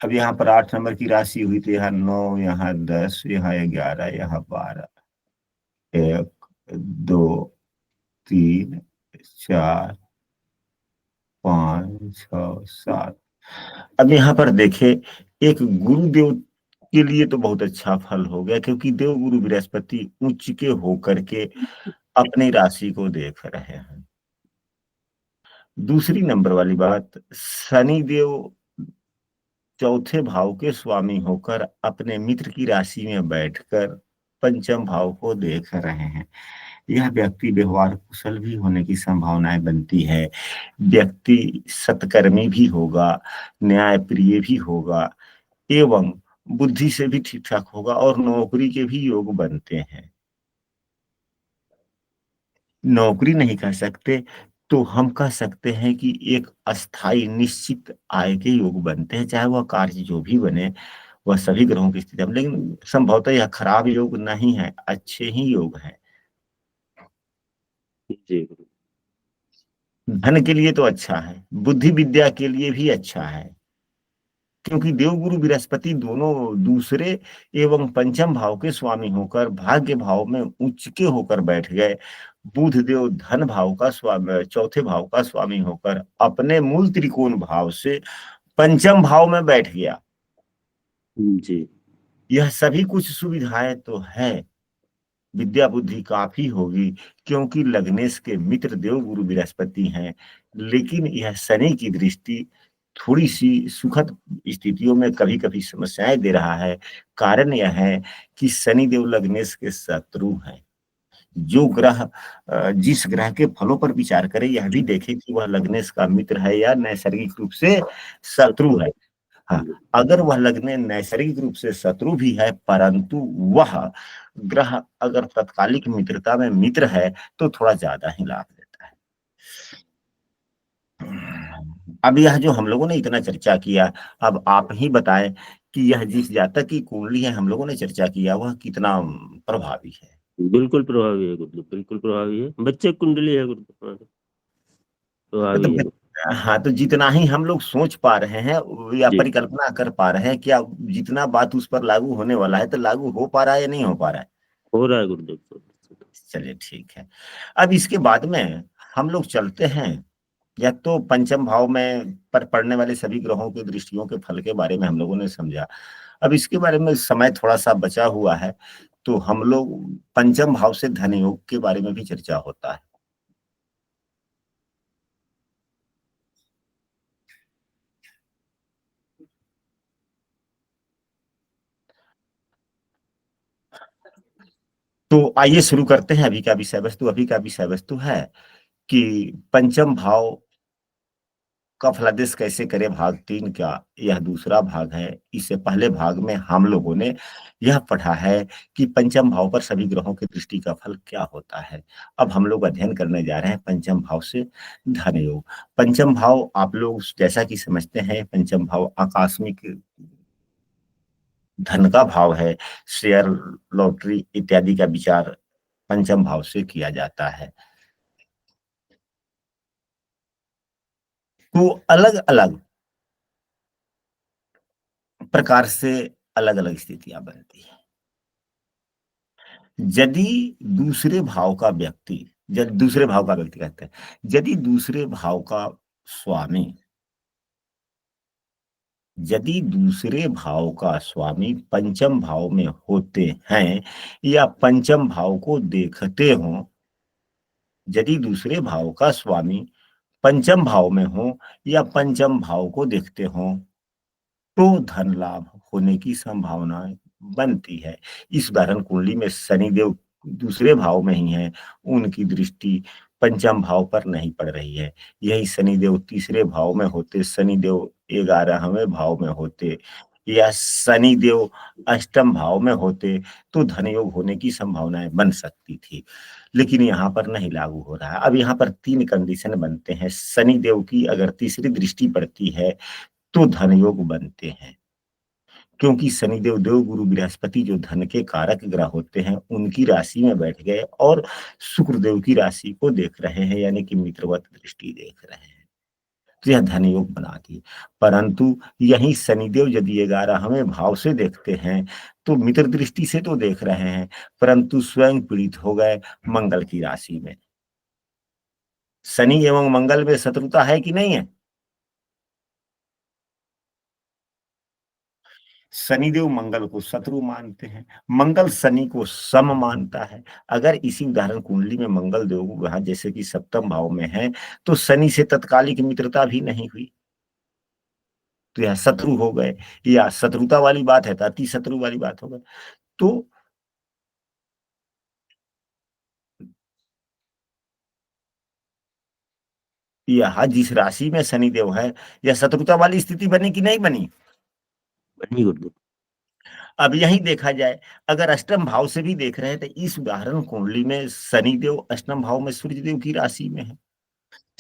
S1: अब यहाँ पर 8 नंबर की राशि हुई तो यहाँ 9, यहाँ 10, यहाँ 11, यहाँ 12, 1, 2, 3, 4, 5, 6, 7। अब यहाँ पर देखे, एक गुरुदेव के लिए तो बहुत अच्छा फल हो गया, क्योंकि देव गुरु बृहस्पति उच्च के होकर के अपनी राशि को देख रहे हैं। दूसरी नंबर वाली बात, शनि देव चौथे भाव के स्वामी होकर अपने मित्र की राशि में बैठकर पंचम भाव को देख रहे हैं। यह व्यक्ति व्यवहार कुशल भी होने की संभावनाएं बनती है। व्यक्ति सत्कर्मी भी होगा, न्याय प्रिय भी होगा, एवं बुद्धि से भी ठीक ठाक होगा, और नौकरी के भी योग बनते हैं। नौकरी नहीं कर सकते तो हम कह सकते हैं कि एक अस्थाई निश्चित आय के योग बनते हैं, चाहे वह कार्य जो भी बने वह सभी ग्रहों की स्थिति में, लेकिन संभवतः यह खराब योग नहीं है, अच्छे ही योग है।
S3: जी गुरु।
S1: धन के लिए तो अच्छा है, बुद्धि विद्या के लिए भी अच्छा है, क्योंकि देवगुरु बृहस्पति दोनों दूसरे एवं पंचम भाव के स्वामी होकर भाग्य भाव में उच्च के होकर बैठ गए। बुध देव धन भाव का स्वामी, चौथे भाव का स्वामी होकर अपने मूल त्रिकोण भाव से पंचम भाव में बैठ गया।
S3: जी।
S1: यह सभी कुछ सुविधाएं तो है, विद्या बुद्धि काफी होगी, क्योंकि लग्नेश के मित्र देव गुरु बृहस्पति हैं, लेकिन यह शनि की दृष्टि थोड़ी सी सुखद स्थितियों में कभी कभी समस्याएं दे रहा है। कारण यह है कि शनि देव लग्नेश के शत्रु हैं। जो ग्रह जिस ग्रह के फलों पर विचार करे, यह भी देखे कि वह लग्नेश का मित्र है या नैसर्गिक रूप से शत्रु है। हाँ, अगर वह लग्न नैसर्गिक रूप से शत्रु भी है, परंतु वह ग्रह अगर तत्कालिक मित्रता में मित्र है तो थोड़ा ज्यादा ही लाभ देता है। अब यह जो हम लोगों ने इतना चर्चा किया, अब आप ही बताएं कि यह जिस जातक की कुंडली है हम लोगों ने चर्चा किया, वह कितना प्रभावी है।
S3: बिल्कुल प्रभावी है गुरु, बिल्कुल प्रभावी है। बच्चे कुंडली है गुरु, प्रभावी है।
S1: तो हाँ, तो जितना ही हम लोग सोच पा रहे हैं या
S3: जी।
S1: परिकल्पना कर पा रहे हैं, क्या जितना बात उस पर लागू होने वाला है, तो लागू हो पा रहा है या नहीं हो पा रहा है?
S3: हो रहा है गुरुदेव।
S1: चलिए ठीक है। अब इसके बाद में हम लोग चलते हैं, या तो पंचम भाव में पर पड़ने वाले सभी ग्रहों की दृष्टियों के फल के बारे में हम लोगों ने समझा। अब इसके बारे में समय थोड़ा सा बचा हुआ है, तो हम लोग पंचम भाव से धन योग के बारे में भी चर्चा होता है। तो आइए शुरू करते हैं। अभी का विषय वस्तु है कि पंचम भाव का फलादेश कैसे करें, भाग 3 का यह दूसरा भाग है। इससे पहले भाग में हम लोगों ने यह पढ़ा है कि पंचम भाव पर सभी ग्रहों की दृष्टि का फल क्या होता है। अब हम लोग अध्ययन करने जा रहे हैं पंचम भाव से धन योग। पंचम भाव आप लोग जैसा कि समझते हैं, पंचम भाव आकस्मिक धन का भाव है। शेयर, लॉटरी इत्यादि का विचार पंचम भाव से किया जाता है। तो अलग अलग प्रकार से अलग अलग स्थितियां बनती है। यदि दूसरे भाव का व्यक्ति, दूसरे भाव का व्यक्ति कहते हैं, यदि दूसरे भाव का स्वामी, यदि दूसरे भाव का स्वामी पंचम भाव में होते हैं या पंचम भाव को देखते हों, यदि दूसरे भाव का स्वामी पंचम भाव में हो या पंचम भाव को देखते हों, तो धन लाभ होने की संभावना बनती है। इस उदाहरण कुंडली में शनिदेव दूसरे भाव में ही है, उनकी दृष्टि पंचम भाव पर नहीं पड़ रही है। यही शनिदेव तीसरे भाव में होते, शनिदेव 11वें भाव में होते, या शनिदेव अष्टम भाव में होते, तो धन योग होने की संभावनाएं बन सकती थी, लेकिन यहाँ पर नहीं लागू हो रहा है। अब यहाँ पर 3 कंडीशन बनते हैं। शनिदेव की अगर तीसरी दृष्टि पड़ती है तो धन योग बनते हैं। क्योंकि शनिदेव देव गुरु बृहस्पति जो धन के कारक ग्रह होते हैं उनकी राशि में बैठ गए और शुक्रदेव की राशि को देख रहे हैं, यानी कि मित्रवत दृष्टि देख रहे हैं, तो यह धन योग बना दिए। परंतु यही शनिदेव यदि 11वें भाव से देखते हैं तो मित्र दृष्टि से तो देख रहे हैं, परंतु स्वयं पीड़ित हो गए मंगल की राशि में। शनि एवं मंगल में शत्रुता है कि नहीं है? शनिदेव मंगल को शत्रु मानते हैं, मंगल शनि को सम मानता है। अगर इसी उदाहरण कुंडली में मंगल देव वहां जैसे कि सप्तम भाव में है तो शनि से तत्कालिक मित्रता भी नहीं हुई, तो यह शत्रु हो गए, या शत्रुता वाली बात है तो अति शत्रु वाली बात हो गई। तो यह जिस राशि में शनिदेव है यह शत्रुता वाली स्थिति बनी कि नहीं बनी?
S3: बनी गुरुदेव।
S1: अब यही देखा जाए, अगर अष्टम भाव से भी देख रहे हैं तो इस उदाहरण कुंडली में शनिदेव अष्टम भाव में सूर्यदेव की राशि में है।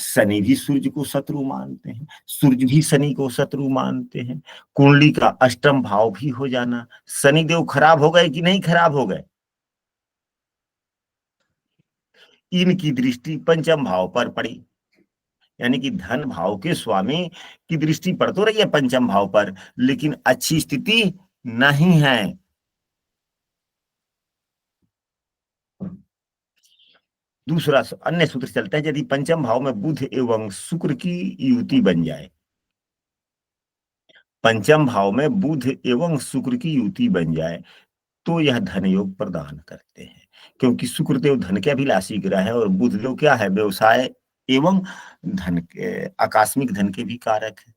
S1: शनि भी सूर्य को शत्रु मानते हैं, सूर्य भी शनि को शत्रु मानते हैं। कुंडली का अष्टम भाव भी हो जाना, शनिदेव खराब हो गए कि नहीं खराब हो गए? इनकी दृष्टि पंचम भाव पर पड़ी, यानी कि धन भाव के स्वामी की दृष्टि पड़ तो रही है पंचम भाव पर, लेकिन अच्छी स्थिति नहीं है। दूसरा अन्य सूत्र चलता है, यदि पंचम भाव में बुध एवं शुक्र की युति बन जाए, पंचम भाव में बुध एवं शुक्र की युति बन जाए तो यह धन योग प्रदान करते हैं, क्योंकि शुक्रदेव धन के अभिलाषी ग्रह है और बुधदेव क्या है? व्यवसाय एवं धन के, आकस्मिक धन के भी कारक है।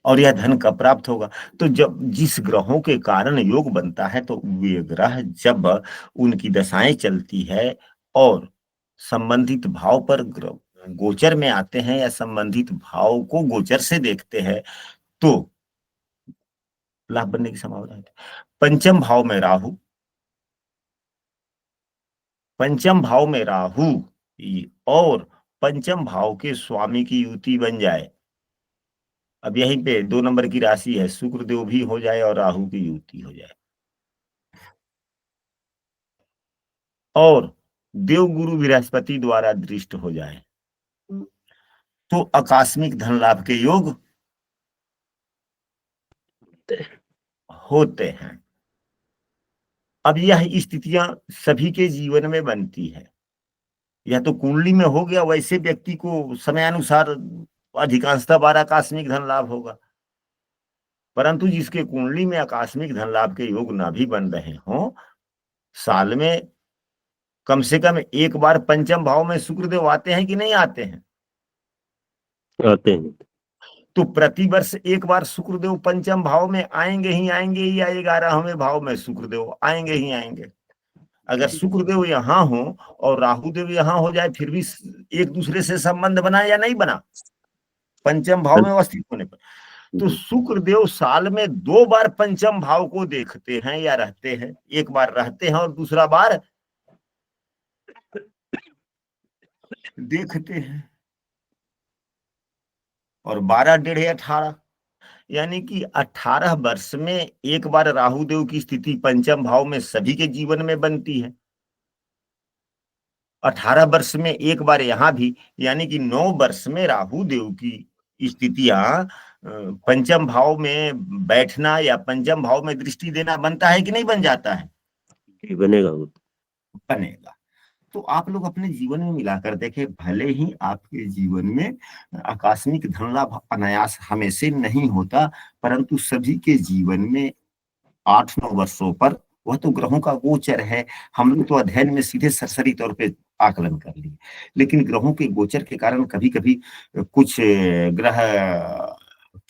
S1: और यह धन कब प्राप्त होगा? तो जब जिस ग्रहों के कारण योग बनता है तो वे ग्रह जब उनकी दशाएं चलती है और संबंधित भाव पर गोचर में आते हैं या संबंधित भाव को गोचर से देखते हैं तो लाभ बनने की संभावना है। पंचम भाव में राहु, पंचम भाव में राहु और पंचम भाव के स्वामी की युति बन जाए, अब यहीं पे 2 नंबर की राशि है, शुक्रदेव भी हो जाए और राहु की युति हो जाए और देव गुरु बृहस्पति द्वारा दृष्ट हो जाए तो आकस्मिक धन लाभ के योग होते हैं। अब यह स्थितियां सभी के जीवन में बनती है, यह तो कुंडली में हो गया, वैसे व्यक्ति को समयानुसार अधिकांशतः बार आकस्मिक धन लाभ होगा, परंतु जिसके कुंडली में आकस्मिक धन लाभ के योग ना भी बन रहे हों, साल में कम से कम एक बार पंचम भाव में शुक्रदेव आते हैं कि नहीं आते हैं?
S3: आते हैं।
S1: तो प्रतिवर्ष एक बार शुक्रदेव पंचम भाव में आएंगे ही आएंगे, या 11वें भाव में शुक्रदेव आएंगे ही आएंगे। अगर शुक्रदेव यहाँ हो और राहुदेव यहाँ हो जाए फिर भी एक दूसरे से संबंध बना या नहीं बना पंचम भाव में अवस्थित होने पर? तो शुक्रदेव साल में 2 बार पंचम भाव को देखते हैं या रहते हैं, एक बार रहते हैं और दूसरा बार देखते हैं। और 12 डेढ़े 18, यानी कि 18 वर्ष में एक बार राहुदेव की स्थिति पंचम भाव में सभी के जीवन में बनती है, 18 वर्ष में एक बार यहाँ भी, यानी कि 9 वर्ष में राहुदेव की स्थितियां पंचम भाव में बैठना या पंचम भाव में दृष्टि देना बनता है कि नहीं बन जाता है?
S3: बनेगा।
S1: बनेगा। तो आप लोग अपने जीवन में मिलाकर देखें, भले ही आपके जीवन में आकस्मिक धन लाभ अनायास हमेशा नहीं होता, परंतु सभी के जीवन में 8-9 वर्षों पर, वह तो ग्रहों का गोचर है, हम लोग तो अध्ययन में सीधे सरसरी तौर पे आकलन कर लिए, लेकिन ग्रहों के गोचर के कारण कभी कभी कुछ ग्रह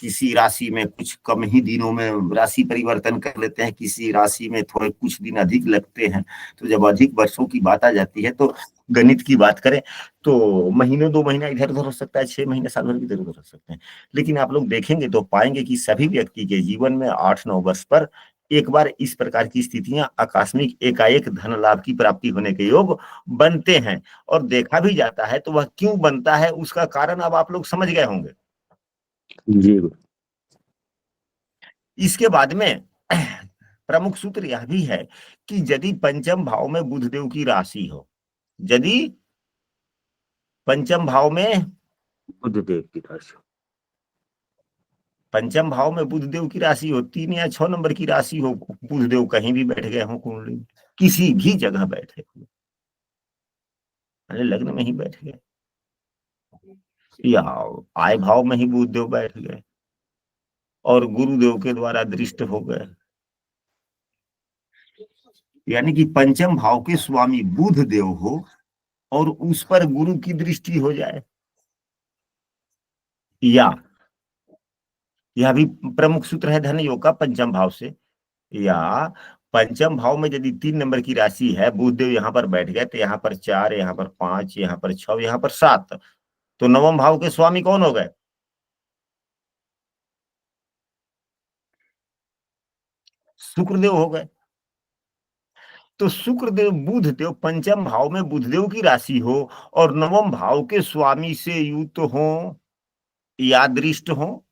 S1: किसी राशि में कुछ कम ही दिनों में राशि परिवर्तन कर लेते हैं, किसी राशि में थोड़े कुछ दिन अधिक लगते हैं। तो जब अधिक वर्षों की बात आ जाती है तो गणित की बात करें तो महीने 2 महीना इधर उधर हो सकता है, 6 महीने साल भर भी इधर उधर हो सकते हैं, लेकिन आप लोग देखेंगे तो पाएंगे कि सभी व्यक्ति के जीवन में 8-9 वर्ष पर एक बार इस प्रकार की स्थितियां आकस्मिक एकाएक धन लाभ की प्राप्ति होने के योग बनते हैं और देखा भी जाता है। तो वह क्यों बनता है उसका कारण अब आप लोग समझ गए होंगे।
S3: जी।
S1: इसके बाद में प्रमुख सूत्र यह भी है कि यदि पंचम भाव में बुधदेव की राशि हो, यदि पंचम भाव में
S3: बुधदेव की राशि,
S1: पंचम भाव में बुधदेव की राशि हो, 3 या 6 नंबर की राशि हो, बुधदेव कहीं भी बैठ गए हो कुंडली में, किसी भी जगह बैठे हो, लग्न में ही बैठ गए या आय भाव में ही बुधदेव बैठ गए और गुरुदेव के द्वारा दृष्ट हो गए, यानी कि पंचम भाव के स्वामी बुध देव हो और उस पर गुरु की दृष्टि हो जाए, या यह भी प्रमुख सूत्र है धन योग का पंचम भाव से, या पंचम भाव में यदि 3 नंबर की राशि है, बुधदेव यहाँ पर बैठ गए तो यहाँ पर 4, यहाँ पर 5, यहाँ पर 6, यहाँ पर 7, तो नवम भाव के स्वामी कौन हो गए? शुक्रदेव हो गए। तो शुक्रदेव बुधदेव पंचम भाव में बुधदेव की राशि हो और नवम भाव के स्वामी से युक्त हो या दृष्ट हो,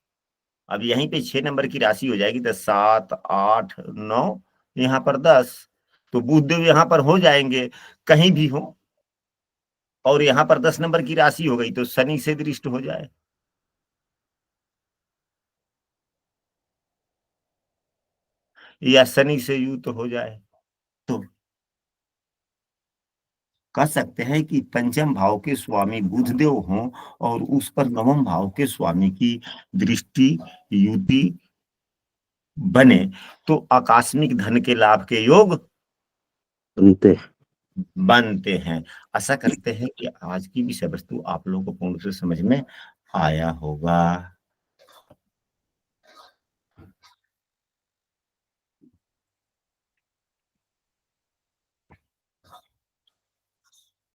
S1: अब यहीं पे 6 नंबर की राशि हो जाएगी, 10, 7, 8, 9, यहाँ पर 10, तो बुधदेव यहाँ पर हो जाएंगे कहीं भी हो, और यहाँ पर 10 नंबर की राशि हो गई तो शनि से दृष्ट हो जाए, या शनि से युक्त हो जाए, तो कह सकते हैं कि पंचम भाव के स्वामी बुधदेव हों और उस पर नवम भाव के स्वामी की दृष्टि युति बने तो आकस्मिक धन के लाभ के योग बनते हैं। आशा करते हैं कि आज की विषय वस्तु आप लोगों को पूर्ण से समझ में आया होगा।